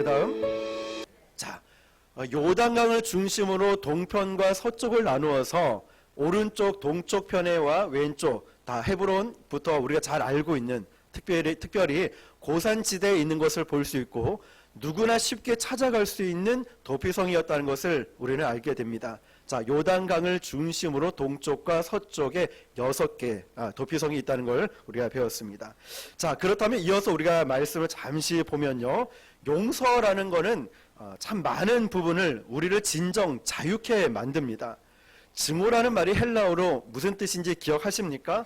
다음. 자, 요단강을 중심으로 동편과 서쪽을 나누어서 오른쪽 동쪽 편에와 왼쪽 다 헤브론부터 우리가 잘 알고 있는 특별히 고산지대에 있는 것을 볼 수 있고 누구나 쉽게 찾아갈 수 있는 도피성이었다는 것을 우리는 알게 됩니다. 자, 요단강을 중심으로 동쪽과 서쪽에 6개 도피성이 있다는 걸 우리가 배웠습니다. 자, 그렇다면 이어서 우리가 말씀을 잠시 보면요, 용서라는 것은 참 많은 부분을 우리를 진정 자유케 만듭니다. 증오라는 말이 헬라어로 무슨 뜻인지 기억하십니까?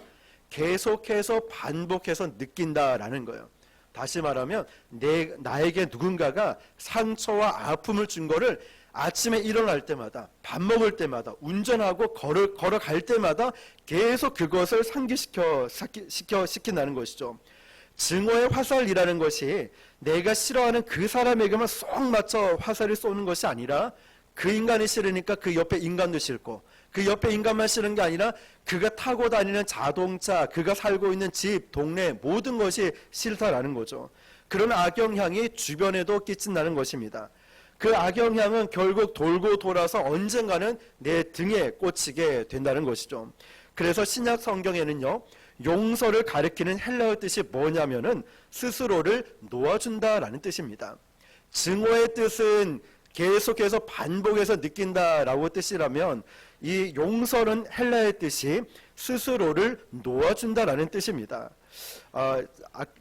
계속해서 반복해서 느낀다라는 거예요. 다시 말하면 나에게 누군가가 상처와 아픔을 준 거를 아침에 일어날 때마다, 밥 먹을 때마다, 운전하고 걸어갈 때마다 계속 그것을 상기시킨다는 것이죠. 증오의 화살이라는 것이 내가 싫어하는 그 사람에게만 쏙 맞춰 화살을 쏘는 것이 아니라 그 인간이 싫으니까 그 옆에 인간도 싫고 그 옆에 인간만 싫은 게 아니라 그가 타고 다니는 자동차, 그가 살고 있는 집, 동네 모든 것이 싫다라는 거죠. 그런 악영향이 주변에도 끼친다는 것입니다. 그 악영향은 결국 돌고 돌아서 언젠가는 내 등에 꽂히게 된다는 것이죠. 그래서 신약 성경에는요, 용서를 가리키는 헬라어 뜻이 뭐냐면은 스스로를 놓아준다라는 뜻입니다. 증오의 뜻은 계속해서 반복해서 느낀다라고 뜻이라면 이 용서는 헬라의 뜻이 스스로를 놓아준다라는 뜻입니다.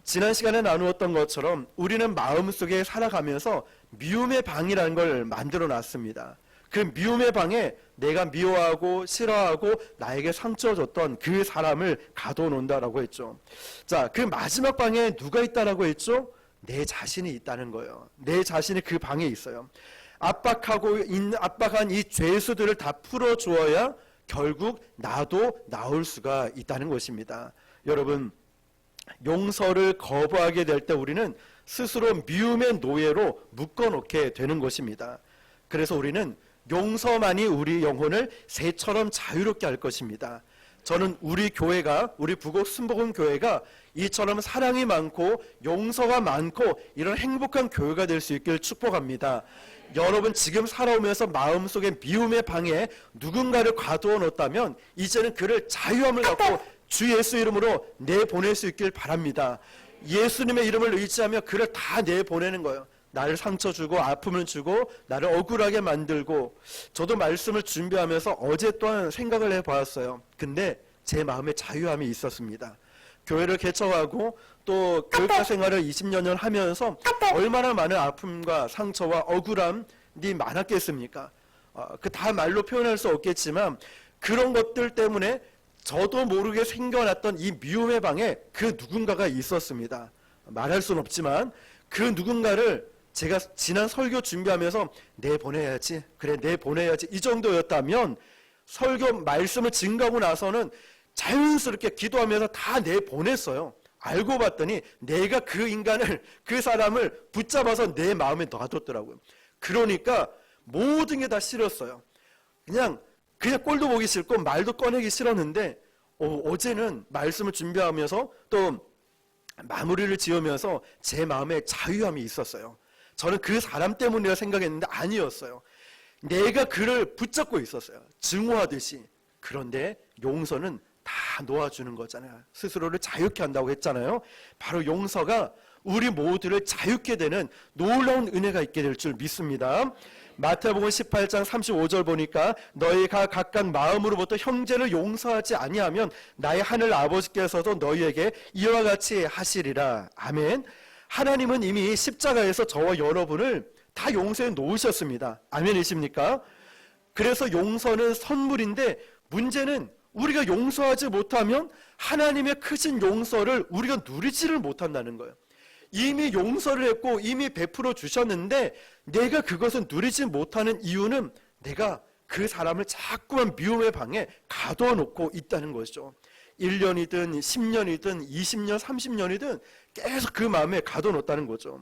지난 시간에 나누었던 것처럼 우리는 마음속에 살아가면서 미움의 방이라는 걸 만들어 놨습니다. 그 미움의 방에 내가 미워하고 싫어하고 나에게 상처 줬던 그 사람을 가둬놓는다라고 했죠. 자, 그 마지막 방에 누가 있다라고 했죠? 내 자신이 있다는 거예요. 내 자신이 그 방에 있어요. 압박한 이 죄수들을 다 풀어주어야 결국 나도 나올 수가 있다는 것입니다. 여러분, 용서를 거부하게 될 때 우리는 스스로 미움의 노예로 묶어놓게 되는 것입니다. 그래서 우리는 용서만이 우리 영혼을 새처럼 자유롭게 할 것입니다. 저는 우리 교회가, 우리 부곡 순복음 교회가 이처럼 사랑이 많고 용서가 많고 이런 행복한 교회가 될 수 있기를 축복합니다. 여러분 지금 살아오면서 마음속에 미움의 방에 누군가를 가두어 놓았다면 이제는 그를 자유함을 갖고 주 예수 이름으로 내보낼 수 있길 바랍니다. 예수님의 이름을 의지하며 그를 다 내보내는 거예요. 나를 상처 주고 아픔을 주고 나를 억울하게 만들고. 저도 말씀을 준비하면서 어제 또한 생각을 해보았어요. 근데 제 마음에 자유함이 있었습니다. 교회를 개척하고 또 교육자 생활을 20년 하면서 얼마나 많은 아픔과 상처와 억울함이 많았겠습니까? 그 다 말로 표현할 수 없겠지만 그런 것들 때문에 저도 모르게 생겨났던 이 미움의 방에 그 누군가가 있었습니다. 말할 수는 없지만 그 누군가를 제가 지난 설교 준비하면서 내보내야지, 그래 내보내야지 이 정도였다면 설교 말씀을 증거하고 나서는 자연스럽게 기도하면서 다 내보냈어요. 알고 봤더니 내가 그 인간을, 그 사람을 붙잡아서 내 마음에 놔뒀더라고요. 그러니까 모든 게 다 싫었어요. 그냥 꼴도 보기 싫고 말도 꺼내기 싫었는데 어제는 말씀을 준비하면서 또 마무리를 지으면서 제 마음에 자유함이 있었어요. 저는 그 사람 때문이라 생각했는데 아니었어요. 내가 그를 붙잡고 있었어요. 증오하듯이. 그런데 용서는 다 놓아주는 거잖아요. 스스로를 자유케 한다고 했잖아요. 바로 용서가 우리 모두를 자유케 되는 놀라운 은혜가 있게 될 줄 믿습니다. 마태복음 18장 35절 보니까 너희가 각각 마음으로부터 형제를 용서하지 아니하면 나의 하늘 아버지께서도 너희에게 이와 같이 하시리라. 아멘. 하나님은 이미 십자가에서 저와 여러분을 다 용서해 놓으셨습니다. 아멘이십니까? 그래서 용서는 선물인데 문제는 우리가 용서하지 못하면 하나님의 크신 용서를 우리가 누리지를 못한다는 거예요. 이미 용서를 했고 이미 베풀어 주셨는데 내가 그것을 누리지 못하는 이유는 내가 그 사람을 자꾸만 미움의 방에 가둬 놓고 있다는 것이죠. 1년이든 10년이든 20년, 30년이든 계속 그 마음에 가둬 놓았다는 거죠.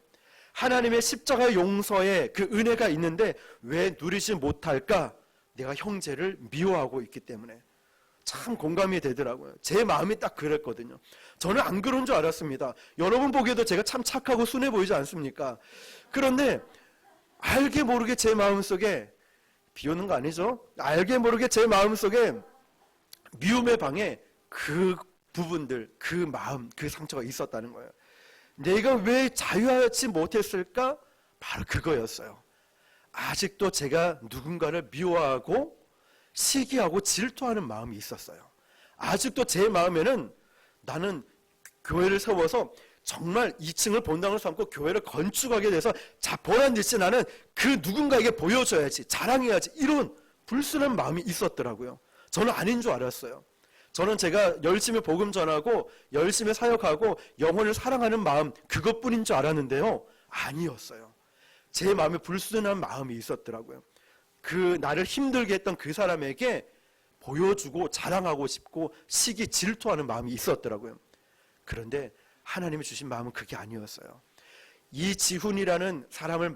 하나님의 십자가 용서에 그 은혜가 있는데 왜 누리지 못할까? 내가 형제를 미워하고 있기 때문에. 참 공감이 되더라고요. 제 마음이 딱 그랬거든요. 저는 안 그런 줄 알았습니다. 여러분 보기에도 제가 참 착하고 순해 보이지 않습니까? 그런데 알게 모르게 제 마음속에, 비오는 거 아니죠? 알게 모르게 제 마음속에 미움의 방에 그 부분들, 그 마음, 그 상처가 있었다는 거예요. 내가 왜 자유하지 못했을까? 바로 그거였어요. 아직도 제가 누군가를 미워하고 시기하고 질투하는 마음이 있었어요. 아직도 제 마음에는 나는 교회를 세워서 정말 2층을 본당으로 삼고 교회를 건축하게 돼서 보란듯이 나는 그 누군가에게 보여줘야지, 자랑해야지, 이런 불순한 마음이 있었더라고요. 저는 아닌 줄 알았어요. 저는 제가 열심히 복음 전하고 열심히 사역하고 영혼을 사랑하는 마음, 그것뿐인 줄 알았는데요, 아니었어요. 제 마음에 불순한 마음이 있었더라고요. 그 나를 힘들게 했던 그 사람에게 보여주고 자랑하고 싶고 시기 질투하는 마음이 있었더라고요. 그런데 하나님이 주신 마음은 그게 아니었어요. 이지훈이라는 사람을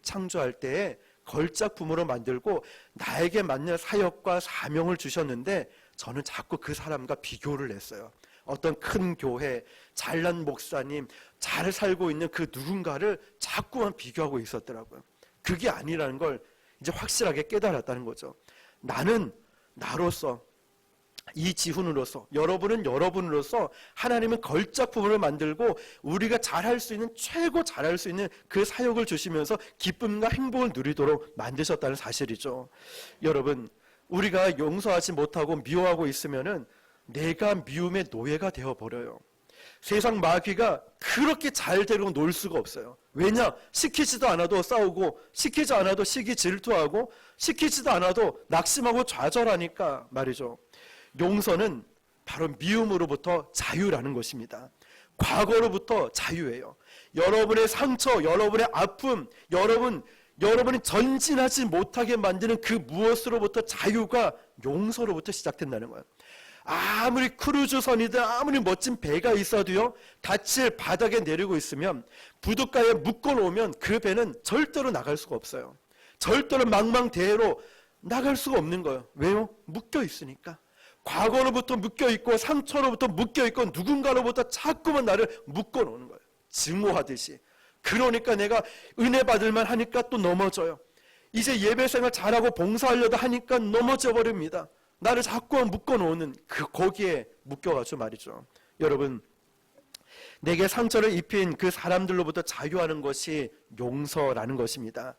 창조할 때에 걸작품으로 만들고 나에게 맞는 사역과 사명을 주셨는데 저는 자꾸 그 사람과 비교를 했어요. 어떤 큰 교회, 잘난 목사님, 잘 살고 있는 그 누군가를 자꾸만 비교하고 있었더라고요. 그게 아니라는 걸 이제 확실하게 깨달았다는 거죠. 나는 나로서, 이지훈으로서, 여러분은 여러분으로서 하나님은 걸작품을 만들고 우리가 잘할 수 있는, 최고 잘할 수 있는 그 사역을 주시면서 기쁨과 행복을 누리도록 만드셨다는 사실이죠. 여러분, 우리가 용서하지 못하고 미워하고 있으면은 내가 미움의 노예가 되어버려요. 세상 마귀가 그렇게 잘 데리고 놀 수가 없어요. 왜냐? 시키지도 않아도 싸우고, 시키지 않아도 시기 질투하고, 시키지도 않아도 낙심하고 좌절하니까 말이죠. 용서는 바로 미움으로부터 자유라는 것입니다. 과거로부터 자유예요. 여러분의 상처, 여러분의 아픔, 여러분이 전진하지 못하게 만드는 그 무엇으로부터 자유가 용서로부터 시작된다는 거예요. 아무리 크루즈선이든 아무리 멋진 배가 있어도요, 닻을 바닥에 내리고 있으면 부둣가에 묶어놓으면 그 배는 절대로 나갈 수가 없어요. 절대로 망망대해로 나갈 수가 없는 거예요. 왜요? 묶여 있으니까. 과거로부터 묶여있고 상처로부터 묶여있고 누군가로부터 자꾸만 나를 묶어놓는 거예요. 증오하듯이. 그러니까 내가 은혜 받을만 하니까 또 넘어져요. 이제 예배생활 잘하고 봉사하려다 하니까 넘어져 버립니다. 나를 자꾸만 묶어놓는 거기에 묶여가지고 말이죠. 여러분, 내게 상처를 입힌 그 사람들로부터 자유하는 것이 용서라는 것입니다.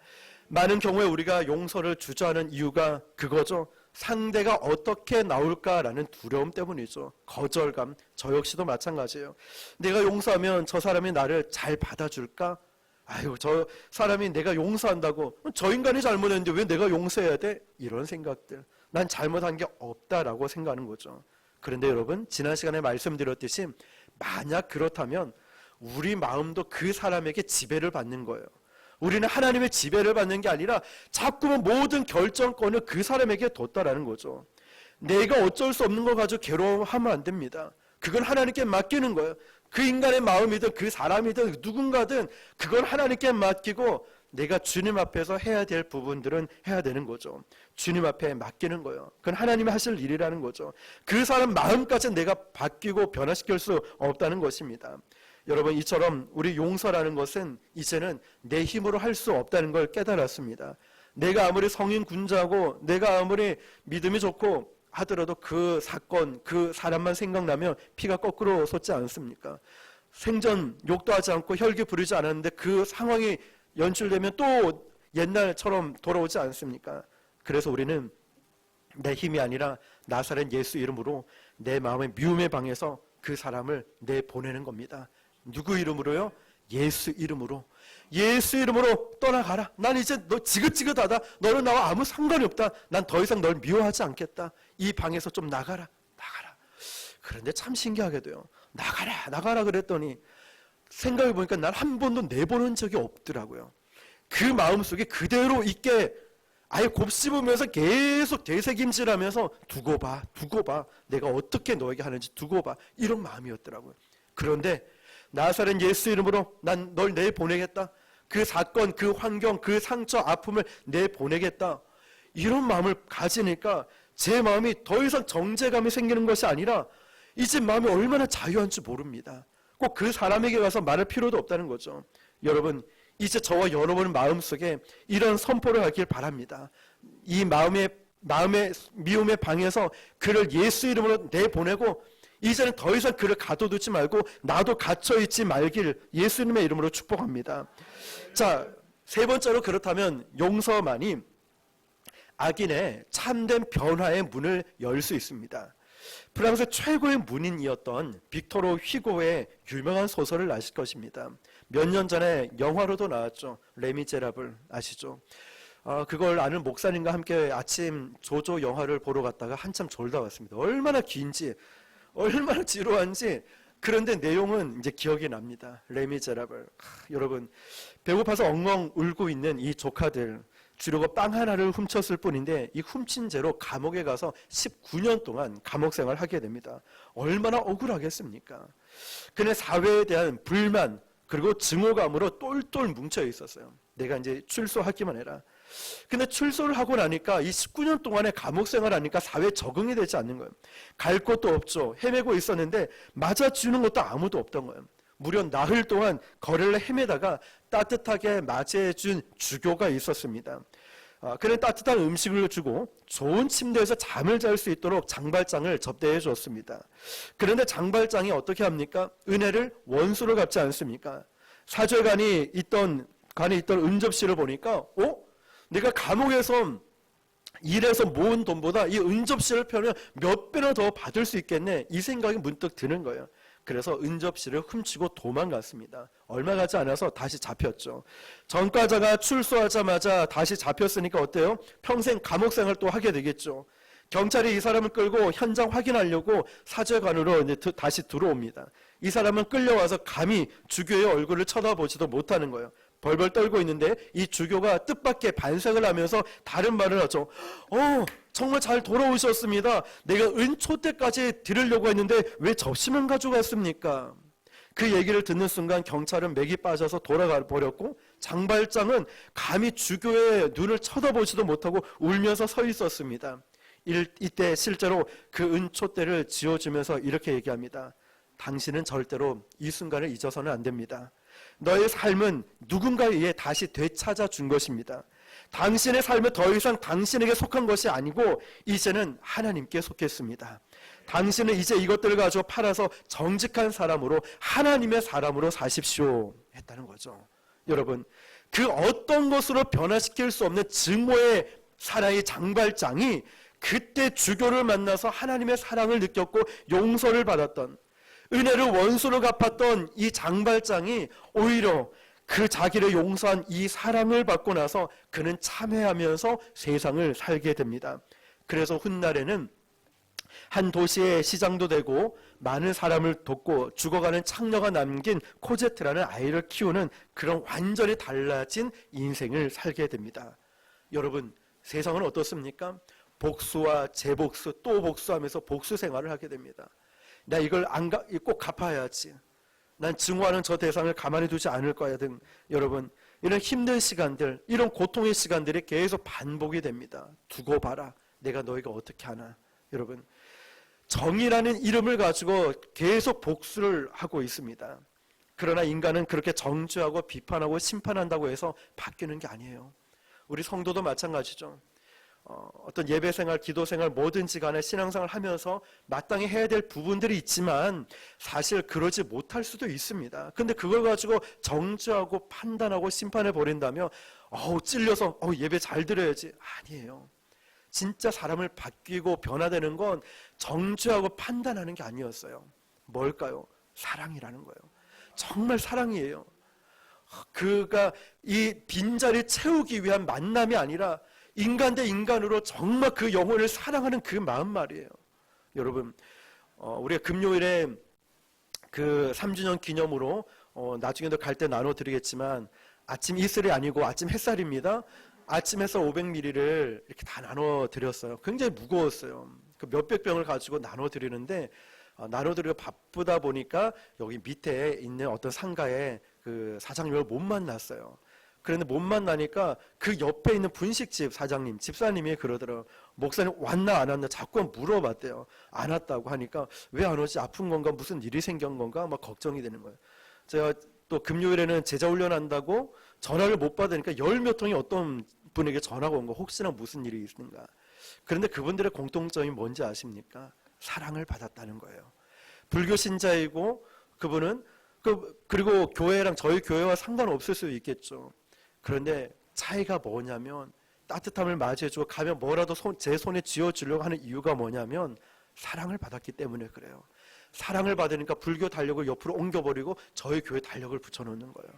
많은 경우에 우리가 용서를 주저하는 이유가 그거죠. 상대가 어떻게 나올까라는 두려움 때문이죠. 거절감, 저 역시도 마찬가지예요. 내가 용서하면 저 사람이 나를 잘 받아줄까? 아유, 저 사람이 내가 용서한다고, 저 인간이 잘못했는데 왜 내가 용서해야 돼? 이런 생각들. 난 잘못한 게 없다라고 생각하는 거죠. 그런데 여러분, 지난 시간에 말씀드렸듯이 만약 그렇다면 우리 마음도 그 사람에게 지배를 받는 거예요. 우리는 하나님의 지배를 받는 게 아니라 자꾸만 모든 결정권을 그 사람에게 뒀다라는 거죠. 내가 어쩔 수 없는 거 가지고 괴로워하면 안 됩니다. 그건 하나님께 맡기는 거예요. 그 인간의 마음이든 그 사람이든 누군가든 그건 하나님께 맡기고 내가 주님 앞에서 해야 될 부분들은 해야 되는 거죠. 주님 앞에 맡기는 거예요. 그건 하나님이 하실 일이라는 거죠. 그 사람 마음까지 내가 바뀌고 변화시킬 수 없다는 것입니다. 여러분, 이처럼 우리 용서라는 것은 이제는 내 힘으로 할 수 없다는 걸 깨달았습니다. 내가 아무리 성인 군자고 내가 아무리 믿음이 좋고 하더라도 그 사건, 그 사람만 생각나면 피가 거꾸로 솟지 않습니까? 생전 욕도 하지 않고 혈기 부리지 않았는데 그 상황이 연출되면 또 옛날처럼 돌아오지 않습니까? 그래서 우리는 내 힘이 아니라 나사렛 예수 이름으로 내 마음의 미움의 방에서 그 사람을 내보내는 겁니다. 누구 이름으로요? 예수 이름으로. 예수 이름으로 떠나가라. 난 이제 너 지긋지긋하다. 너는 나와 아무 상관이 없다. 난 더 이상 널 미워하지 않겠다. 이 방에서 좀 나가라. 그런데 참 신기하게도요, 나가라 그랬더니 생각해보니까 난 한 번도 내보낸 적이 없더라고요. 그 마음속에 그대로 있게 아예 곱씹으면서 계속 되새김질하면서 두고 봐. 내가 어떻게 너에게 하는지 두고 봐. 이런 마음이었더라고요. 그런데 나사렛 예수 이름으로 난 널 내보내겠다. 그 사건, 그 환경, 그 상처, 아픔을 내보내겠다. 이런 마음을 가지니까 제 마음이 더 이상 정죄감이 생기는 것이 아니라 이제 마음이 얼마나 자유한 줄 모릅니다. 꼭 그 사람에게 가서 말할 필요도 없다는 거죠. 여러분, 이제 저와 여러분 마음속에 이런 선포를 하길 바랍니다. 이 마음의 미움의 방에서 그를 예수 이름으로 내보내고 이제는 더 이상 그를 가둬두지 말고 나도 갇혀있지 말길 예수님의 이름으로 축복합니다. 자, 세 번째로 그렇다면 용서만이 악인의 참된 변화의 문을 열 수 있습니다. 프랑스 최고의 문인이었던 빅토르 휘고의 유명한 소설을 아실 것입니다. 몇 년 전에 영화로도 나왔죠. 레미제라블 아시죠? 그걸 아는 목사님과 함께 아침 조조 영화를 보러 갔다가 한참 졸다 왔습니다. 얼마나 긴지, 얼마나 지루한지. 그런데 내용은 이제 기억이 납니다. 레미제라블. 여러분, 배고파서 엉엉 울고 있는 이 조카들, 주려고 빵 하나를 훔쳤을 뿐인데 이 훔친 죄로 감옥에 가서 19년 동안 감옥 생활을 하게 됩니다. 얼마나 억울하겠습니까? 그는 사회에 대한 불만 그리고 증오감으로 똘똘 뭉쳐 있었어요. 내가 이제 출소하기만 해라. 근데 출소를 하고 나니까 이 19년 동안의 감옥 생활하니까 사회에 적응이 되지 않는 거예요. 갈 곳도 없죠. 헤매고 있었는데 맞아주는 것도 아무도 없던 거예요. 무려 나흘 동안 거리를 헤매다가 따뜻하게 맞이해준 주교가 있었습니다. 그는 따뜻한 음식을 주고 좋은 침대에서 잠을 잘 수 있도록 장발장을 접대해 줬습니다. 그런데 장발장이 어떻게 합니까? 은혜를 원수로 갚지 않습니까? 사죄관이 있던 은접시를 보니까 내가 감옥에서 일해서 모은 돈보다 이 은접시를 펴면 몇 배나 더 받을 수 있겠네, 이 생각이 문득 드는 거예요. 그래서 은접시를 훔치고 도망갔습니다. 얼마 가지 않아서 다시 잡혔죠. 전과자가 출소하자마자 다시 잡혔으니까 어때요? 평생 감옥 생활 또 하게 되겠죠. 경찰이 이 사람을 끌고 현장 확인하려고 사죄관으로 이제 다시 들어옵니다. 이 사람은 끌려와서 감히 주교의 얼굴을 쳐다보지도 못하는 거예요. 벌벌 떨고 있는데 이 주교가 뜻밖의 반색을 하면서 다른 말을 하죠. 정말 잘 돌아오셨습니다. 내가 은초 때까지 드리려고 했는데 왜 접시만 가져갔습니까? 그 얘기를 듣는 순간 경찰은 맥이 빠져서 돌아가 버렸고 장발장은 감히 주교의 눈을 쳐다보지도 못하고 울면서 서 있었습니다. 이때 실제로 그 은초대를 지어주면서 이렇게 얘기합니다. 당신은 절대로 이 순간을 잊어서는 안 됩니다. 너의 삶은 누군가에 의해 다시 되찾아 준 것입니다. 당신의 삶은 더 이상 당신에게 속한 것이 아니고 이제는 하나님께 속했습니다. 당신은 이제 이것들을 가지고 팔아서 정직한 사람으로 하나님의 사람으로 사십시오 했다는 거죠. 여러분, 그 어떤 것으로 변화시킬 수 없는 증오의 사나이 장발장이 그때 주교를 만나서 하나님의 사랑을 느꼈고 용서를 받았던, 은혜를 원수로 갚았던 이 장발장이 오히려 그 자기를 용서한 이 사랑을 받고 나서 그는 참회하면서 세상을 살게 됩니다. 그래서 훗날에는 한 도시의 시장도 되고 많은 사람을 돕고 죽어가는 창녀가 남긴 코제트라는 아이를 키우는 그런 완전히 달라진 인생을 살게 됩니다. 여러분, 세상은 어떻습니까? 복수와 재복수 또 복수하면서 복수 생활을 하게 됩니다. 나 이걸 꼭 갚아야지, 난 증오하는 저 대상을 가만히 두지 않을 거야 등, 여러분, 이런 힘든 시간들, 이런 고통의 시간들이 계속 반복이 됩니다. 두고 봐라, 내가 너희가 어떻게 하나. 여러분, 정의라는 이름을 가지고 계속 복수를 하고 있습니다. 그러나 인간은 그렇게 정죄하고 비판하고 심판한다고 해서 바뀌는 게 아니에요. 우리 성도도 마찬가지죠. 어떤 예배생활, 기도생활, 뭐든지 간에 신앙생활을 하면서 마땅히 해야 될 부분들이 있지만 사실 그러지 못할 수도 있습니다. 근데 그걸 가지고 정죄하고 판단하고 심판해 버린다면 찔려서 예배 잘 드려야지, 아니에요. 진짜 사람을 바뀌고 변화되는 건 정죄하고 판단하는 게 아니었어요. 뭘까요? 사랑이라는 거예요. 정말 사랑이에요. 그가 이 빈자리를 채우기 위한 만남이 아니라 인간 대 인간으로 정말 그 영혼을 사랑하는 그 마음 말이에요. 여러분, 우리가 금요일에 그 3주년 기념으로 나중에도 갈 때 나눠드리겠지만 아침 이슬이 아니고 아침 햇살입니다. 아침 햇살 500ml를 이렇게 다 나눠드렸어요. 굉장히 무거웠어요. 그 몇백 병을 가지고 나눠드리는데 나눠드리고 바쁘다 보니까 여기 밑에 있는 어떤 상가에 그 사장님을 못 만났어요. 그런데 못 만나니까 그 옆에 있는 분식집 사장님, 집사님이 그러더라고요. 목사님 왔나 안 왔나 자꾸 물어봤대요. 안 왔다고 하니까 왜 안 오지? 아픈 건가? 무슨 일이 생긴 건가? 막 걱정이 되는 거예요. 제가 또 금요일에는 제자 훈련한다고 전화를 못 받으니까 열 몇 통이 어떤 분에게 전화가 온 거, 혹시나 무슨 일이 있는가. 그런데 그분들의 공통점이 뭔지 아십니까? 사랑을 받았다는 거예요. 불교 신자이고 그분은 그리고 교회랑 저희 교회와 상관없을 수 있겠죠. 그런데 차이가 뭐냐면 따뜻함을 맞이해주고 가면 뭐라도 제 손에 쥐어주려고 하는 이유가 뭐냐면 사랑을 받았기 때문에 그래요. 사랑을 받으니까 불교 달력을 옆으로 옮겨버리고 저희 교회 달력을 붙여놓는 거예요.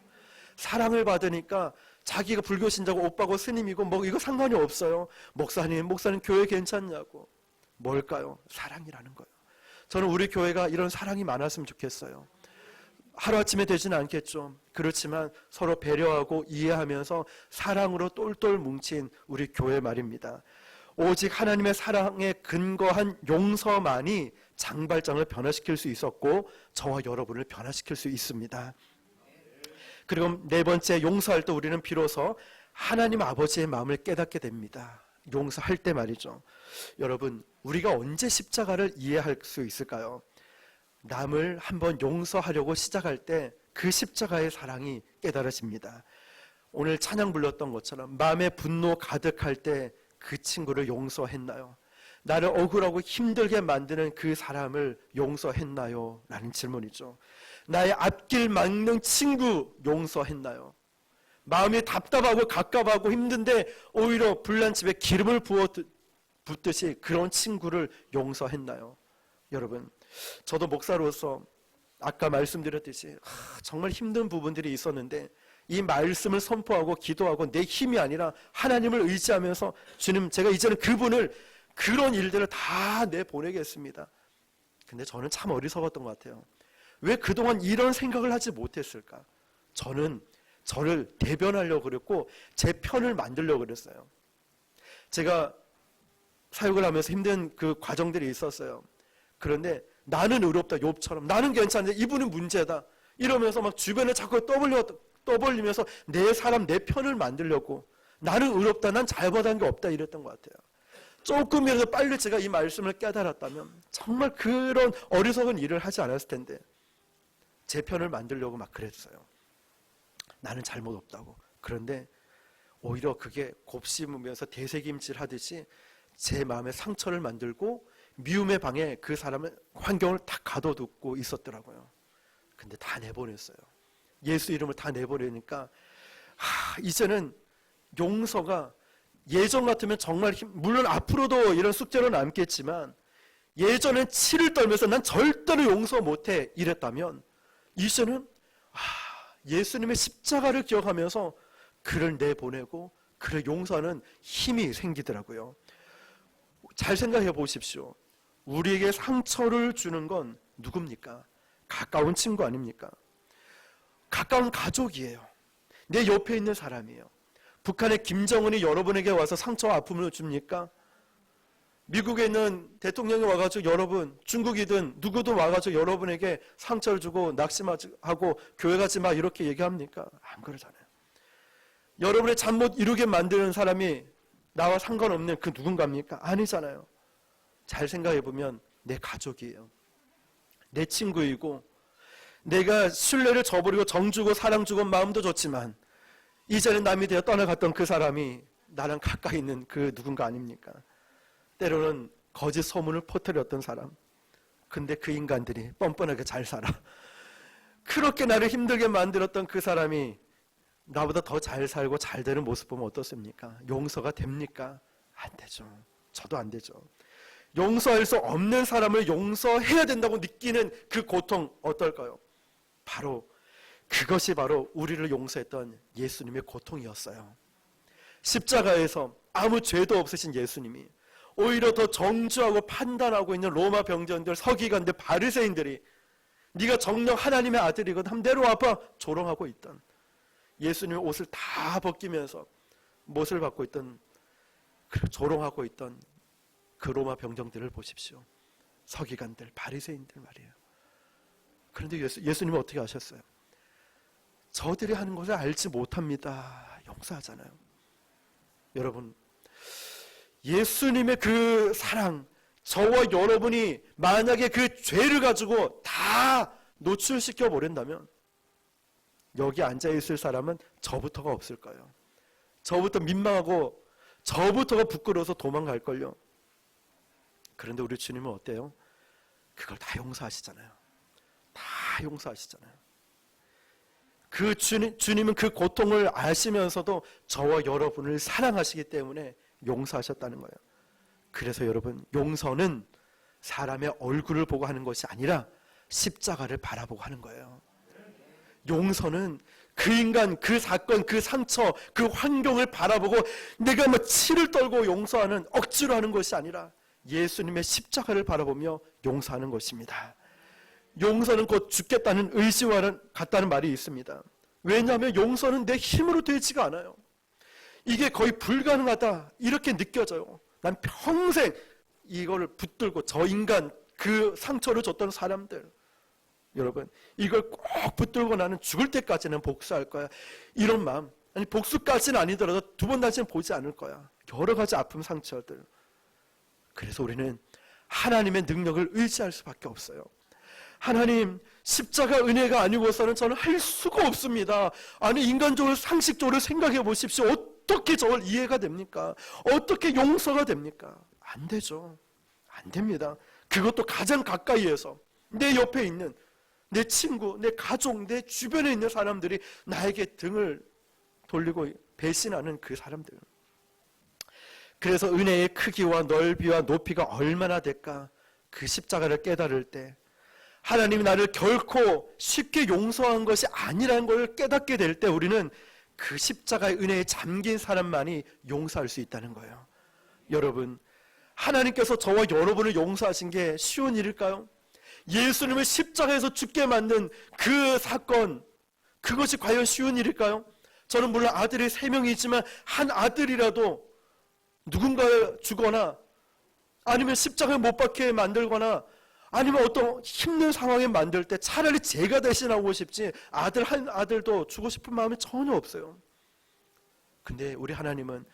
사랑을 받으니까 자기가 불교 신자고 오빠고 스님이고 뭐 이거 상관이 없어요. 목사님 교회 괜찮냐고. 뭘까요? 사랑이라는 거예요. 저는 우리 교회가 이런 사랑이 많았으면 좋겠어요. 하루아침에 되지는 않겠죠. 그렇지만 서로 배려하고 이해하면서 사랑으로 똘똘 뭉친 우리 교회 말입니다. 오직 하나님의 사랑에 근거한 용서만이 장발장을 변화시킬 수 있었고 저와 여러분을 변화시킬 수 있습니다. 그리고 네 번째, 용서할 때 우리는 비로소 하나님 아버지의 마음을 깨닫게 됩니다. 용서할 때 말이죠. 여러분, 우리가 언제 십자가를 이해할 수 있을까요? 남을 한번 용서하려고 시작할 때 그 십자가의 사랑이 깨달아집니다. 오늘 찬양 불렀던 것처럼 마음에 분노 가득할 때 그 친구를 용서했나요? 나를 억울하고 힘들게 만드는 그 사람을 용서했나요? 라는 질문이죠. 나의 앞길 막는 친구 용서했나요? 마음이 답답하고 갑갑하고 힘든데 오히려 불난 집에 기름을 붓듯이 그런 친구를 용서했나요? 여러분, 저도 목사로서 아까 말씀드렸듯이 정말 힘든 부분들이 있었는데 이 말씀을 선포하고 기도하고 내 힘이 아니라 하나님을 의지하면서 주님, 제가 이제는 그분을 그런 일들을 다 내보내겠습니다. 근데 저는 참 어리석었던 것 같아요. 왜 그동안 이런 생각을 하지 못했을까? 저는 저를 대변하려고 그랬고 제 편을 만들려고 그랬어요. 제가 사역을 하면서 힘든 그 과정들이 있었어요. 그런데 나는 의롭다, 욥처럼 나는 괜찮은데 이분은 문제다 이러면서 막 주변에 자꾸 떠벌리면서 내 사람, 내 편을 만들려고, 나는 의롭다, 난 잘못한 게 없다 이랬던 것 같아요. 조금이라도 빨리 제가 이 말씀을 깨달았다면 정말 그런 어리석은 일을 하지 않았을 텐데 제 편을 만들려고 막 그랬어요. 나는 잘못 없다고. 그런데 오히려 그게 곱씹으면서 되새김질 하듯이 제 마음에 상처를 만들고 미움의 방에 그 사람의 환경을 다 가둬두고 있었더라고요. 근데 다 내보냈어요. 예수 이름을 다 내보내니까 이제는 용서가 예전 같으면 정말 물론 앞으로도 이런 숙제로 남겠지만 예전엔 치를 떨면서 난 절대로 용서 못해 이랬다면 이제는 예수님의 십자가를 기억하면서 그를 내보내고 그를 용서하는 힘이 생기더라고요. 잘 생각해 보십시오. 우리에게 상처를 주는 건 누굽니까? 가까운 친구 아닙니까? 가까운 가족이에요. 내 옆에 있는 사람이에요. 북한의 김정은이 여러분에게 와서 상처와 아픔을 줍니까? 미국에 있는 대통령이 와가지고 여러분, 중국이든 누구든 와가지고 여러분에게 상처를 주고 낙심하고 교회 가지 마 이렇게 얘기합니까? 안 그러잖아요. 여러분의 잠못 이루게 만드는 사람이 나와 상관없는 그 누군가입니까? 아니잖아요. 잘 생각해보면 내 가족이에요. 내 친구이고 내가 신뢰를 저버리고 정주고 사랑주고 마음도 좋지만 이제는 남이 되어 떠나갔던 그 사람이 나랑 가까이 있는 그 누군가 아닙니까? 때로는 거짓 소문을 퍼뜨렸던 사람. 근데 그 인간들이 뻔뻔하게 잘 살아. 그렇게 나를 힘들게 만들었던 그 사람이 나보다 더 잘 살고 잘 되는 모습 보면 어떻습니까? 용서가 됩니까? 안 되죠. 저도 안 되죠. 용서할 수 없는 사람을 용서해야 된다고 느끼는 그 고통 어떨까요? 그것이 바로 우리를 용서했던 예수님의 고통이었어요. 십자가에서 아무 죄도 없으신 예수님이 오히려 더 정죄하고 판단하고 있는 로마 병정들, 서기관들, 바리새인들이 네가 정녕 하나님의 아들이거든 하면 내려와봐 조롱하고 있던 예수님의 옷을 다 벗기면서 못을 받고 있던, 조롱하고 있던 그 로마 병정들을 보십시오. 서기관들, 바리새인들 말이에요. 그런데 예수님은 어떻게 하셨어요? 저들이 하는 것을 알지 못합니다. 용서하잖아요. 여러분, 예수님의 그 사랑, 저와 여러분이 만약에 그 죄를 가지고 다 노출시켜 버린다면 여기 앉아있을 사람은 저부터가 없을 거예요. 저부터 민망하고 저부터가 부끄러워서 도망갈걸요. 그런데 우리 주님은 어때요? 그걸 다 용서하시잖아요. 다 용서하시잖아요. 그 주님은 그 고통을 아시면서도 저와 여러분을 사랑하시기 때문에 용서하셨다는 거예요. 그래서 여러분, 용서는 사람의 얼굴을 보고 하는 것이 아니라 십자가를 바라보고 하는 거예요. 용서는 그 인간, 그 사건, 그 상처, 그 환경을 바라보고 내가 뭐 치를 떨고 용서하는, 억지로 하는 것이 아니라 예수님의 십자가를 바라보며 용서하는 것입니다. 용서는 곧 죽겠다는 의지와 같다는 말이 있습니다. 왜냐하면 용서는 내 힘으로 되지가 않아요. 이게 거의 불가능하다 이렇게 느껴져요. 난 평생 이거를 붙들고 저 인간, 그 상처를 줬던 사람들, 여러분 이걸 꼭 붙들고 나는 죽을 때까지는 복수할 거야, 이런 마음. 아니 복수까지는 아니더라도 두 번 다시는 보지 않을 거야. 여러 가지 아픔, 상처들. 그래서 우리는 하나님의 능력을 의지할 수밖에 없어요. 하나님, 십자가 은혜가 아니고서는 저는 할 수가 없습니다. 아니 인간적으로 상식적으로 생각해 보십시오. 어떻게 저걸 이해가 됩니까? 어떻게 용서가 됩니까? 안 되죠. 안 됩니다. 그것도 가장 가까이에서 내 옆에 있는 내 친구, 내 가족, 내 주변에 있는 사람들이 나에게 등을 돌리고 배신하는 그 사람들. 그래서 은혜의 크기와 넓이와 높이가 얼마나 될까? 그 십자가를 깨달을 때 하나님이 나를 결코 쉽게 용서한 것이 아니라는 걸 깨닫게 될 때 우리는 그 십자가의 은혜에 잠긴 사람만이 용서할 수 있다는 거예요. 여러분, 하나님께서 저와 여러분을 용서하신 게 쉬운 일일까요? 예수님을 십자가에서 죽게 만든 그 사건, 그것이 과연 쉬운 일일까요? 저는 물론 아들이 3명이지만 한 아들이라도 누군가를 주거나 아니면 십자가에 못 박게 만들거나 아니면 어떤 힘든 상황에 만들 때 차라리 제가 대신하고 싶지 아들 한 아들도 주고 싶은 마음이 전혀 없어요. 근데 우리 하나님은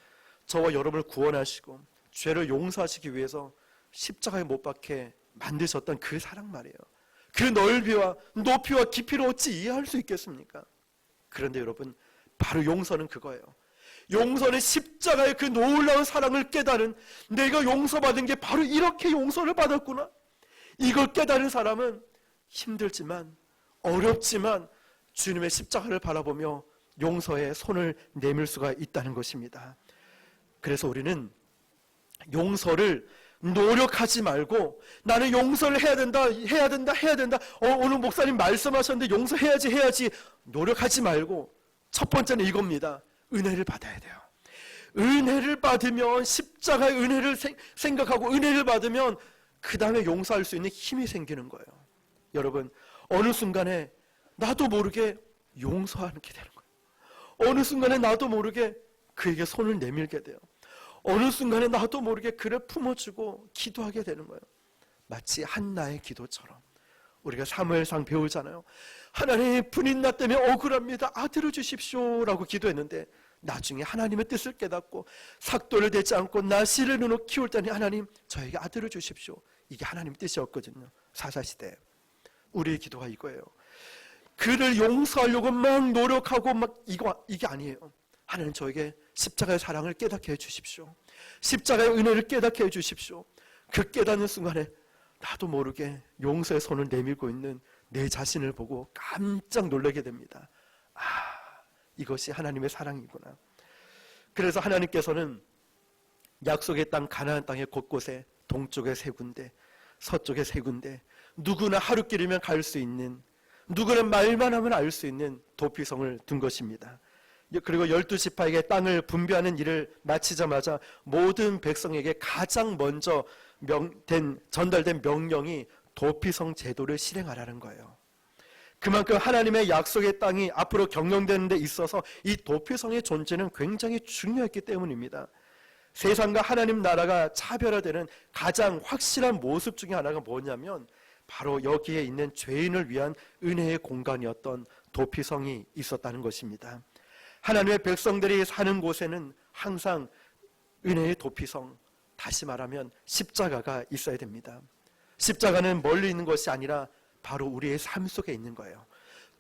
저와 여러분을 구원하시고 죄를 용서하시기 위해서 십자가에 못 박게 만드셨던 그 사랑 말이에요. 그 넓이와 높이와 깊이를 어찌 이해할 수 있겠습니까? 그런데 여러분, 바로 용서는 그거예요. 용서는 십자가의 그 놀라운 사랑을 깨달은, 내가 용서받은 게 바로 이렇게 용서를 받았구나, 이걸 깨달은 사람은 힘들지만 어렵지만 주님의 십자가를 바라보며 용서에 손을 내밀 수가 있다는 것입니다. 그래서 우리는 용서를 노력하지 말고 나는 용서를 해야 된다. 오늘 목사님 말씀하셨는데 용서해야지 노력하지 말고 첫 번째는 이겁니다. 은혜를 받아야 돼요. 은혜를 받으면, 십자가의 은혜를 생각하고 은혜를 받으면 그 다음에 용서할 수 있는 힘이 생기는 거예요. 여러분, 어느 순간에 나도 모르게 용서하게 되는 거예요. 어느 순간에 나도 모르게 그에게 손을 내밀게 돼요. 어느 순간에 나도 모르게 그를 품어주고 기도하게 되는 거예요. 마치 한나의 기도처럼. 우리가 사무엘상 배우잖아요. 하나님, 분인 나 때문에 억울합니다. 아들을 주십시오 라고 기도했는데 나중에 하나님의 뜻을 깨닫고 삭도를 대지 않고 나시를 눈으로 키울 때니 하나님, 저에게 아들을 주십시오. 이게 하나님의 뜻이었거든요. 사사시대. 우리의 기도가 이거예요. 그를 용서하려고 막 노력하고 이게 아니에요. 하나님, 저에게 십자가의 사랑을 깨닫게 해주십시오. 십자가의 은혜를 깨닫게 해주십시오. 그 깨닫는 순간에 나도 모르게 용서의 손을 내밀고 있는 내 자신을 보고 깜짝 놀라게 됩니다. 이것이 하나님의 사랑이구나. 그래서 하나님께서는 약속의 땅 가나안 땅의 곳곳에 동쪽에 3군데, 서쪽에 3군데, 누구나 하루길이면 갈 수 있는, 누구나 말만 하면 알 수 있는 도피성을 둔 것입니다. 그리고 12지파에게 땅을 분배하는 일을 마치자마자 모든 백성에게 가장 먼저 전달된 명령이 도피성 제도를 실행하라는 거예요. 그만큼 하나님의 약속의 땅이 앞으로 경영되는 데 있어서 이 도피성의 존재는 굉장히 중요했기 때문입니다. 세상과 하나님 나라가 차별화되는 가장 확실한 모습 중에 하나가 뭐냐면 바로 여기에 있는 죄인을 위한 은혜의 공간이었던 도피성이 있었다는 것입니다. 하나님의 백성들이 사는 곳에는 항상 은혜의 도피성, 다시 말하면 십자가가 있어야 됩니다. 십자가는 멀리 있는 것이 아니라 바로 우리의 삶 속에 있는 거예요.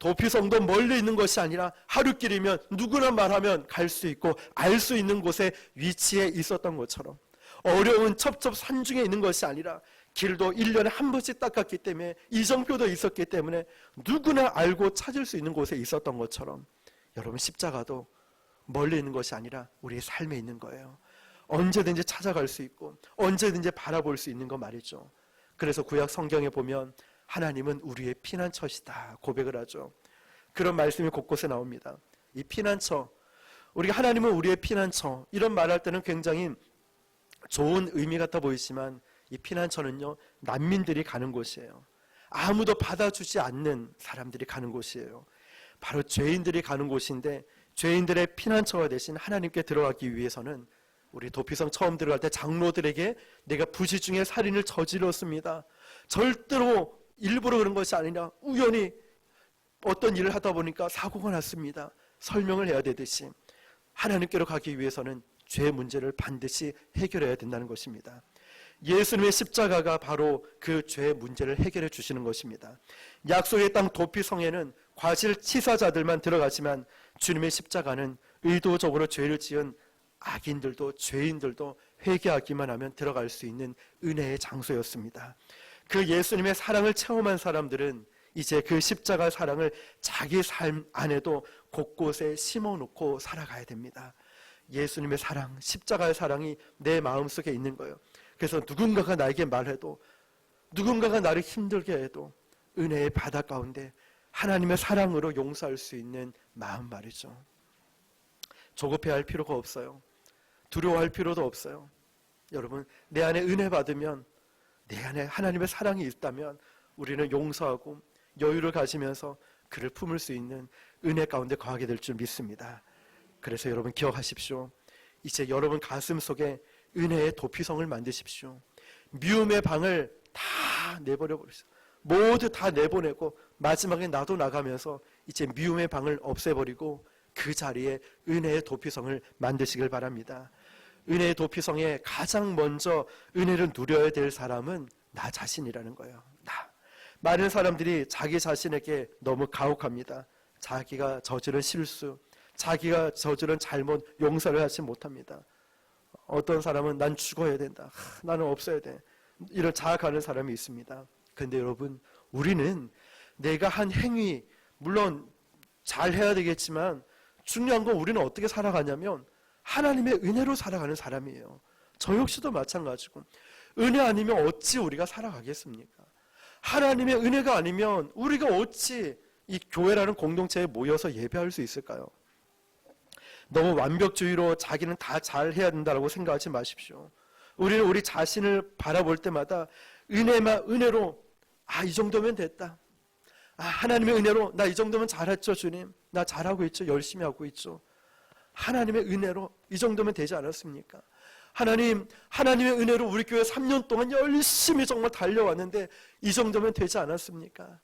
도피성도 멀리 있는 것이 아니라 하루길이면 누구나 말하면 갈 수 있고 알 수 있는 곳에 위치해 있었던 것처럼, 어려운 첩첩산 중에 있는 것이 아니라 길도 1년에 한 번씩 닦았기 때문에 이정표도 있었기 때문에 누구나 알고 찾을 수 있는 곳에 있었던 것처럼, 여러분 십자가도 멀리 있는 것이 아니라 우리의 삶에 있는 거예요. 언제든지 찾아갈 수 있고 언제든지 바라볼 수 있는 거 말이죠. 그래서 구약 성경에 보면 하나님은 우리의 피난처시다 고백을 하죠. 그런 말씀이 곳곳에 나옵니다. 이 피난처, 우리가 하나님은 우리의 피난처, 이런 말할 때는 굉장히 좋은 의미 같아 보이지만 이 피난처는요, 난민들이 가는 곳이에요. 아무도 받아주지 않는 사람들이 가는 곳이에요. 바로 죄인들이 가는 곳인데, 죄인들의 피난처가 되신 하나님께 들어가기 위해서는 우리 도피성 처음 들어갈 때 장로들에게 내가 부시 중에 살인을 저질렀습니다, 절대로 일부러 그런 것이 아니라 우연히 어떤 일을 하다 보니까 사고가 났습니다, 설명을 해야 되듯이 하나님께로 가기 위해서는 죄 문제를 반드시 해결해야 된다는 것입니다. 예수님의 십자가가 바로 그 죄 문제를 해결해 주시는 것입니다. 약속의 땅 도피성에는 과실 치사자들만 들어가지만 주님의 십자가는 의도적으로 죄를 지은 악인들도 죄인들도 회개하기만 하면 들어갈 수 있는 은혜의 장소였습니다. 그 예수님의 사랑을 체험한 사람들은 이제 그 십자가 사랑을 자기 삶 안에도 곳곳에 심어놓고 살아가야 됩니다. 예수님의 사랑, 십자가의 사랑이 내 마음속에 있는 거예요. 그래서 누군가가 나에게 말해도, 누군가가 나를 힘들게 해도 은혜의 바다 가운데 하나님의 사랑으로 용서할 수 있는 마음 말이죠. 조급해할 필요가 없어요. 두려워할 필요도 없어요. 여러분, 내 안에 은혜 받으면, 내 안에 하나님의 사랑이 있다면 우리는 용서하고 여유를 가지면서 그를 품을 수 있는 은혜 가운데 거하게 될 줄 믿습니다. 그래서 여러분 기억하십시오. 이제 여러분 가슴 속에 은혜의 도피성을 만드십시오. 미움의 방을 다 내버려 버리세요. 모두 다 내보내고 마지막에 나도 나가면서 이제 미움의 방을 없애버리고 그 자리에 은혜의 도피성을 만드시길 바랍니다. 은혜의 도피성에 가장 먼저 은혜를 누려야 될 사람은 나 자신이라는 거예요. 나. 많은 사람들이 자기 자신에게 너무 가혹합니다. 자기가 저지른 실수, 자기가 저지른 잘못 용서를 하지 못합니다. 어떤 사람은 난 죽어야 된다, 나는 없어야 돼, 이런 자학하는 사람이 있습니다. 그런데 여러분, 우리는 내가 한 행위, 물론 잘해야 되겠지만 중요한 건 우리는 어떻게 살아가냐면 하나님의 은혜로 살아가는 사람이에요. 저 역시도 마찬가지고, 은혜 아니면 어찌 우리가 살아가겠습니까? 하나님의 은혜가 아니면 우리가 어찌 이 교회라는 공동체에 모여서 예배할 수 있을까요? 너무 완벽주의로 자기는 다 잘해야 된다고 생각하지 마십시오. 우리는 우리 자신을 바라볼 때마다 은혜로 이 정도면 됐다, 하나님의 은혜로 나 이 정도면 잘했죠, 주님, 나 잘하고 있죠, 열심히 하고 있죠, 하나님의 은혜로 이 정도면 되지 않았습니까? 하나님의 은혜로 우리 교회 3년 동안 열심히 정말 달려왔는데 이 정도면 되지 않았습니까?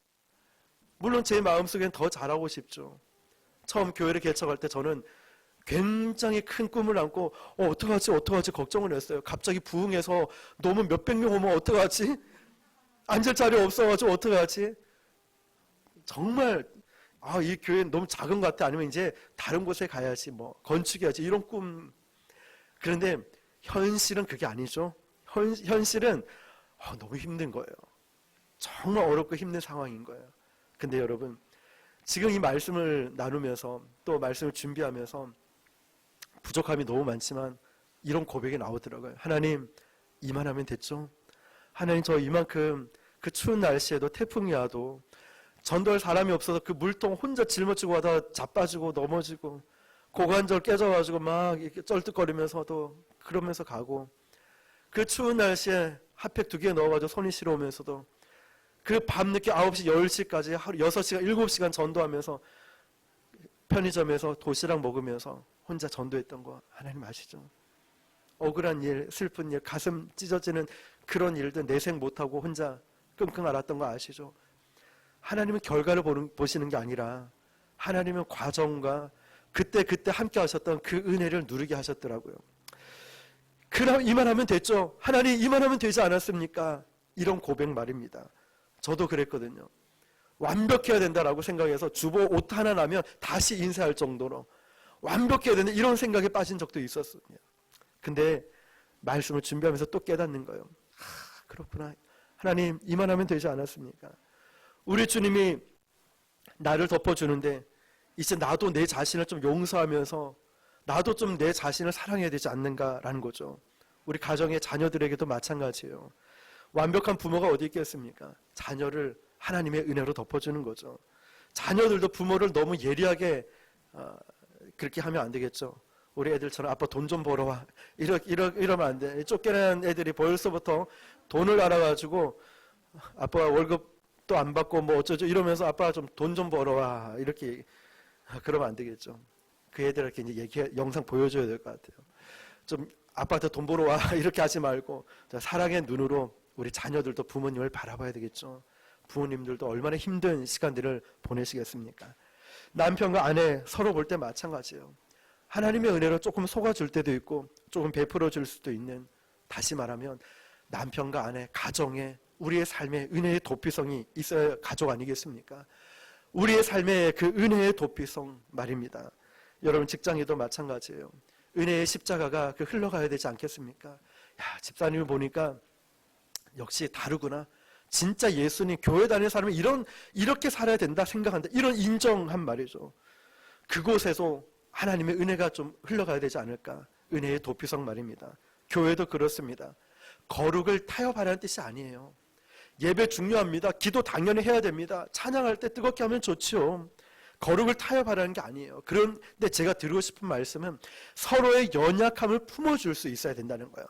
물론 제 마음속엔 더 잘하고 싶죠. 처음 교회를 개척할 때 저는 굉장히 큰 꿈을 안고 어떡하지 걱정을 했어요. 갑자기 부흥해서 너무 몇백 명 오면 어떡하지? 앉을 자리 없어가지고 어떡하지? 정말 이 교회 너무 작은 것 같아, 아니면 이제 다른 곳에 가야지, 뭐 건축해야지, 이런 꿈. 그런데 현실은 그게 아니죠. 현실은 너무 힘든 거예요. 정말 어렵고 힘든 상황인 거예요. 근데 여러분, 지금 이 말씀을 나누면서 또 말씀을 준비하면서 부족함이 너무 많지만 이런 고백이 나오더라고요. 하나님, 이만하면 됐죠? 하나님, 저 이만큼 그 추운 날씨에도 태풍이 와도 전도할 사람이 없어서 그 물통 혼자 짊어지고 가다 자빠지고 넘어지고 고관절 깨져가지고 막 이렇게 쩔뚝거리면서도 그러면서 가고, 그 추운 날씨에 핫팩 2개 넣어가지고 손이 시려우면서도 그 밤늦게 9시, 10시까지 하루 6시간, 7시간 전도하면서 편의점에서 도시락 먹으면서 혼자 전도했던 거 하나님 아시죠? 억울한 일, 슬픈 일, 가슴 찢어지는 그런 일들 내색 못하고 혼자 끙끙 앓았던 거 아시죠? 하나님은 결과를 보시는 게 아니라 하나님은 과정과 그때 함께 하셨던 그 은혜를 누리게 하셨더라고요. 그럼 이만하면 됐죠. 하나님 이만하면 되지 않았습니까? 이런 고백 말입니다. 저도 그랬거든요. 완벽해야 된다라고 생각해서 주보 옷 하나 나면 다시 인사할 정도로 완벽해야 된다 이런 생각에 빠진 적도 있었습니다. 근데 말씀을 준비하면서 또 깨닫는 거예요. 그렇구나. 하나님 이만하면 되지 않았습니까? 우리 주님이 나를 덮어주는데 이제 나도 내 자신을 좀 용서하면서 나도 좀 내 자신을 사랑해야 되지 않는가라는 거죠. 우리 가정의 자녀들에게도 마찬가지예요. 완벽한 부모가 어디 있겠습니까? 자녀를 하나님의 은혜로 덮어주는 거죠. 자녀들도 부모를 너무 예리하게 그렇게 하면 안 되겠죠. 우리 애들처럼 아빠 돈 좀 벌어와 이러면 안 돼. 쫓겨난 애들이 벌써부터 돈을 알아가지고 아빠가 월급도 안 받고 뭐 어쩌죠 이러면서 아빠 좀 돈 좀 벌어와 이렇게 그러면 안 되겠죠. 그 애들한테 이제 영상 보여줘야 될 것 같아요. 좀 아빠한테 돈 벌어와 이렇게 하지 말고 사랑의 눈으로 우리 자녀들도 부모님을 바라봐야 되겠죠. 부모님들도 얼마나 힘든 시간들을 보내시겠습니까? 남편과 아내 서로 볼 때 마찬가지예요. 하나님의 은혜로 조금 속아줄 때도 있고 조금 베풀어 줄 수도 있는, 다시 말하면 남편과 아내 가정에 우리의 삶에 은혜의 도피성이 있어야 가족 아니겠습니까? 우리의 삶에 그 은혜의 도피성 말입니다. 여러분 직장에도 마찬가지예요. 은혜의 십자가가 흘러가야 되지 않겠습니까? 야, 집사님을 보니까 역시 다르구나. 진짜 예수님 교회 다니는 사람이 이렇게 살아야 된다 생각한다. 이런 인정한 말이죠. 그곳에서 하나님의 은혜가 좀 흘러가야 되지 않을까. 은혜의 도피성 말입니다. 교회도 그렇습니다. 거룩을 타협하라는 뜻이 아니에요. 예배 중요합니다. 기도 당연히 해야 됩니다. 찬양할 때 뜨겁게 하면 좋죠. 거룩을 타협하라는 게 아니에요. 그런데 제가 드리고 싶은 말씀은 서로의 연약함을 품어줄 수 있어야 된다는 거예요.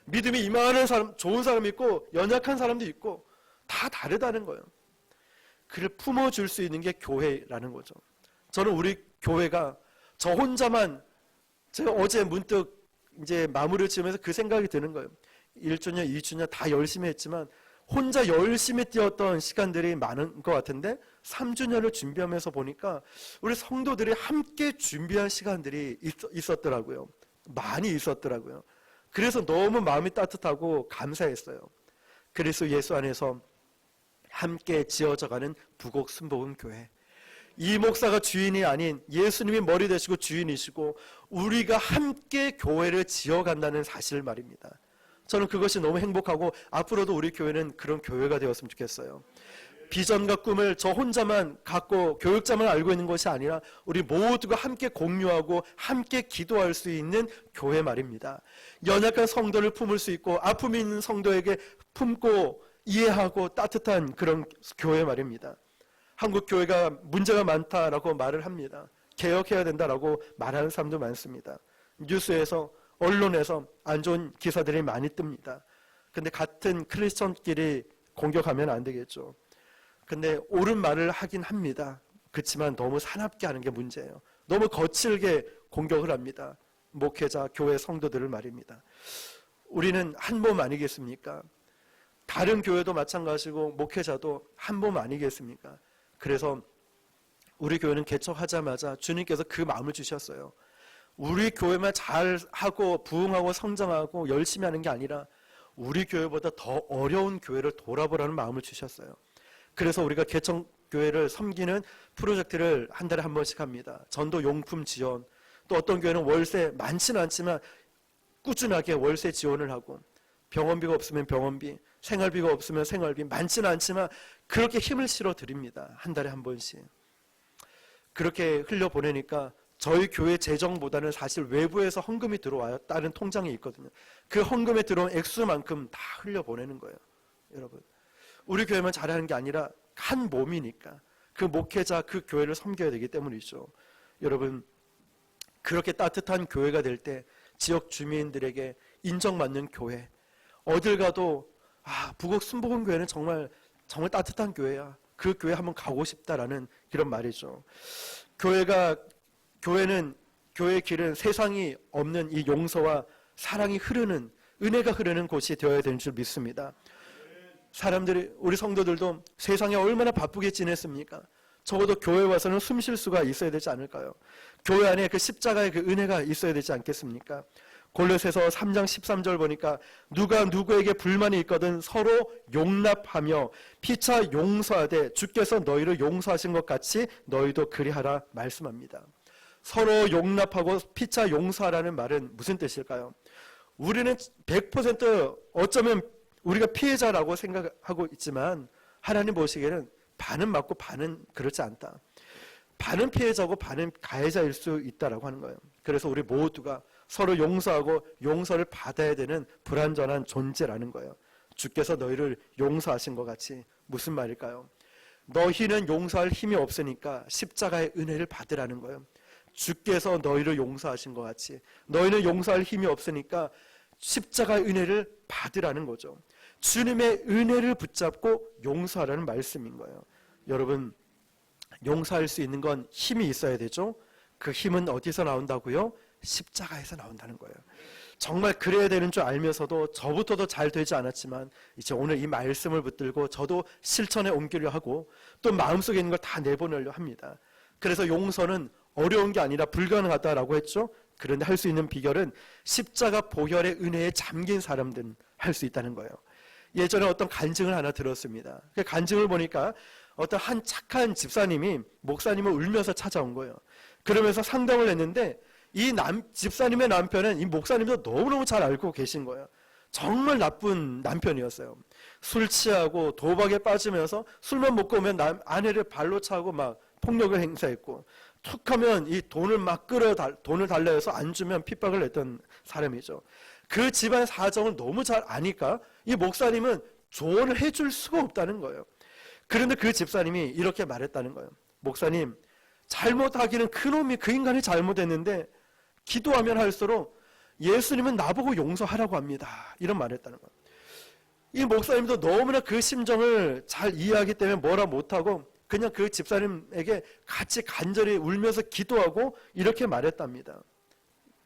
믿음이 이만한 사람, 좋은 사람이 있고 연약한 사람도 있고 다 다르다는 거예요. 그를 품어줄 수 있는 게 교회라는 거죠. 저는 우리 교회가 저 혼자만, 제가 어제 문득 이제 마무리를 지으면서 그 생각이 드는 거예요. 1주년, 2주년 다 열심히 했지만 혼자 열심히 뛰었던 시간들이 많은 것 같은데 3주년을 준비하면서 보니까 우리 성도들이 함께 준비한 시간들이 있었더라고요. 많이 있었더라고요. 그래서 너무 마음이 따뜻하고 감사했어요. 그래서 예수 안에서 함께 지어져가는 부곡 순복음 교회. 이 목사가 주인이 아닌 예수님이 머리 되시고 주인이시고 우리가 함께 교회를 지어간다는 사실 말입니다. 저는 그것이 너무 행복하고 앞으로도 우리 교회는 그런 교회가 되었으면 좋겠어요. 비전과 꿈을 저 혼자만 갖고 교육자만 알고 있는 것이 아니라 우리 모두가 함께 공유하고 함께 기도할 수 있는 교회 말입니다. 연약한 성도를 품을 수 있고 아픔이 있는 성도에게 품고 이해하고 따뜻한 그런 교회 말입니다. 한국 교회가 문제가 많다라고 말을 합니다. 개혁해야 된다라고 말하는 사람도 많습니다. 뉴스에서 언론에서 안 좋은 기사들이 많이 뜹니다. 근데 같은 크리스천끼리 공격하면 안 되겠죠. 근데 옳은 말을 하긴 합니다. 그렇지만 너무 사납게 하는 게 문제예요. 너무 거칠게 공격을 합니다. 목회자, 교회 성도들을 말입니다. 우리는 한 몸 아니겠습니까? 다른 교회도 마찬가지고 목회자도 한 몸 아니겠습니까? 그래서 우리 교회는 개척하자마자 주님께서 그 마음을 주셨어요. 우리 교회만 잘하고 부흥하고 성장하고 열심히 하는 게 아니라 우리 교회보다 더 어려운 교회를 돌아보라는 마음을 주셨어요. 그래서 우리가 개척교회를 섬기는 프로젝트를 한 달에 한 번씩 합니다. 전도 용품 지원, 또 어떤 교회는 월세 많지는 않지만 꾸준하게 월세 지원을 하고 병원비가 없으면 병원비, 생활비가 없으면 생활비, 많지는 않지만 그렇게 힘을 실어 드립니다. 한 달에 한 번씩. 그렇게 흘려보내니까 저희 교회 재정보다는 사실 외부에서 헌금이 들어왔다는 통장이 있거든요. 그 헌금에 들어온 액수만큼 다 흘려보내는 거예요. 여러분, 우리 교회만 잘하는 게 아니라 한 몸이니까 그 목회자, 그 교회를 섬겨야 되기 때문이죠. 여러분, 그렇게 따뜻한 교회가 될 때 지역 주민들에게 인정받는 교회, 어딜 가도 부곡 순복음교회는 정말 따뜻한 교회야. 그 교회 한번 가고 싶다라는 그런 말이죠. 교회의 길은 세상이 없는 이 용서와 사랑이 흐르는, 은혜가 흐르는 곳이 되어야 되는 줄 믿습니다. 사람들이, 우리 성도들도 세상에 얼마나 바쁘게 지냈습니까? 적어도 교회 와서는 숨 쉴 수가 있어야 되지 않을까요? 교회 안에 그 십자가의 그 은혜가 있어야 되지 않겠습니까? 골로새서 3장 13절 보니까 누가 누구에게 불만이 있거든 서로 용납하며 피차 용서하되 주께서 너희를 용서하신 것 같이 너희도 그리하라 말씀합니다. 서로 용납하고 피차 용서하라는 말은 무슨 뜻일까요? 우리는 100% 어쩌면 우리가 피해자라고 생각하고 있지만 하나님 보시기에는 반은 맞고 반은 그렇지 않다. 반은 피해자고 반은 가해자일 수 있다라고 하는 거예요. 그래서 우리 모두가 서로 용서하고 용서를 받아야 되는 불완전한 존재라는 거예요. 주께서 너희를 용서하신 것 같이. 무슨 말일까요? 너희는 용서할 힘이 없으니까 십자가의 은혜를 받으라는 거예요. 주께서 너희를 용서하신 것 같이 너희는 용서할 힘이 없으니까 십자가의 은혜를 받으라는 거죠. 주님의 은혜를 붙잡고 용서하라는 말씀인 거예요. 여러분, 용서할 수 있는 건 힘이 있어야 되죠. 그 힘은 어디서 나온다고요? 십자가에서 나온다는 거예요. 정말 그래야 되는 줄 알면서도 저부터도 잘 되지 않았지만 이제 오늘 이 말씀을 붙들고 저도 실천에 옮기려 하고 또 마음속에 있는 걸 다 내보내려 합니다. 그래서 용서는 어려운 게 아니라 불가능하다라고 했죠. 그런데 할 수 있는 비결은 십자가 보혈의 은혜에 잠긴 사람들은 할 수 있다는 거예요. 예전에 어떤 간증을 하나 들었습니다. 그 간증을 보니까 어떤 한 착한 집사님이 목사님을 울면서 찾아온 거예요. 그러면서 상담을 했는데 이 집사님의 남편은 이 목사님도 너무너무 잘 알고 계신 거예요. 정말 나쁜 남편이었어요. 술 취하고 도박에 빠지면서 술만 먹고 오면 아내를 발로 차고 막 폭력을 행사했고 툭하면 이 돈을 막 돈을 달라 해서 안 주면 핍박을 했던 사람이죠. 그 집안 사정을 너무 잘 아니까 이 목사님은 조언을 해줄 수가 없다는 거예요. 그런데 그 집사님이 이렇게 말했다는 거예요. 목사님, 잘못하기는 그놈이 그 인간이 잘못했는데 기도하면 할수록 예수님은 나보고 용서하라고 합니다. 이런 말을 했다는 거예요. 이 목사님도 너무나 그 심정을 잘 이해하기 때문에 뭐라 못하고 그냥 그 집사님에게 같이 간절히 울면서 기도하고 이렇게 말했답니다.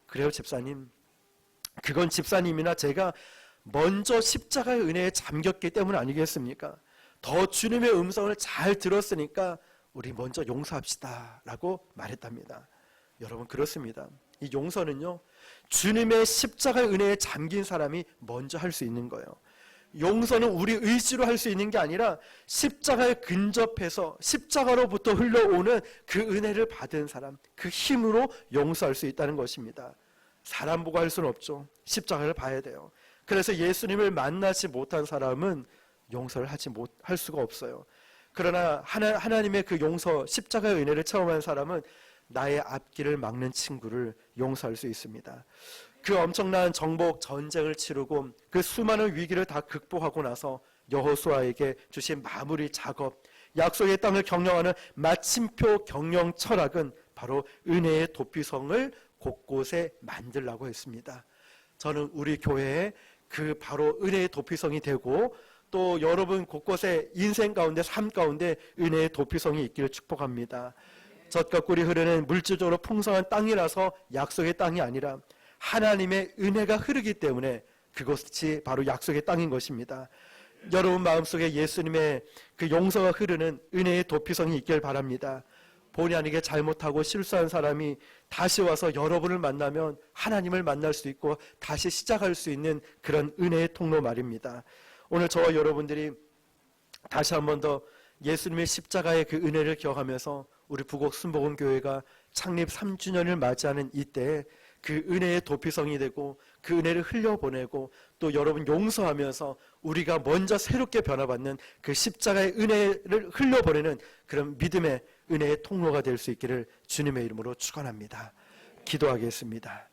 그래요, 집사님. 그건 집사님이나 제가 먼저 십자가의 은혜에 잠겼기 때문 아니겠습니까? 더 주님의 음성을 잘 들었으니까 우리 먼저 용서합시다 라고 말했답니다. 여러분, 그렇습니다. 이 용서는요, 주님의 십자가의 은혜에 잠긴 사람이 먼저 할 수 있는 거예요. 용서는 우리 의지로 할 수 있는 게 아니라 십자가에 근접해서 십자가로부터 흘러오는 그 은혜를 받은 사람, 그 힘으로 용서할 수 있다는 것입니다. 사람 보고 할 수는 없죠. 십자가를 봐야 돼요. 그래서 예수님을 만나지 못한 사람은 용서를 할 수가 없어요. 그러나 하나님의 그 용서, 십자가의 은혜를 체험한 사람은 나의 앞길을 막는 친구를 용서할 수 있습니다. 그 엄청난 정복 전쟁을 치르고 그 수많은 위기를 다 극복하고 나서 여호수아에게 주신 마무리 작업, 약속의 땅을 경영하는 마침표 경영 철학은 바로 은혜의 도피성을 곳곳에 만들라고 했습니다. 저는 우리 교회에 그 바로 은혜의 도피성이 되고 또 여러분 곳곳에 인생 가운데 삶 가운데 은혜의 도피성이 있기를 축복합니다. 젖과 꿀이 흐르는 물질적으로 풍성한 땅이라서 약속의 땅이 아니라 하나님의 은혜가 흐르기 때문에 그것이 바로 약속의 땅인 것입니다. 여러분 마음속에 예수님의 그 용서가 흐르는 은혜의 도피성이 있길 바랍니다. 본의 아니게 잘못하고 실수한 사람이 다시 와서 여러분을 만나면 하나님을 만날 수 있고 다시 시작할 수 있는 그런 은혜의 통로 말입니다. 오늘 저와 여러분들이 다시 한 번 더 예수님의 십자가의 그 은혜를 기억하면서 우리 부곡 순복음교회가 창립 3주년을 맞이하는 이때에 그 은혜의 도피성이 되고 그 은혜를 흘려보내고 또 여러분 용서하면서 우리가 먼저 새롭게 변화받는 그 십자가의 은혜를 흘려보내는 그런 믿음의 은혜의 통로가 될 수 있기를 주님의 이름으로 축원합니다. 기도하겠습니다.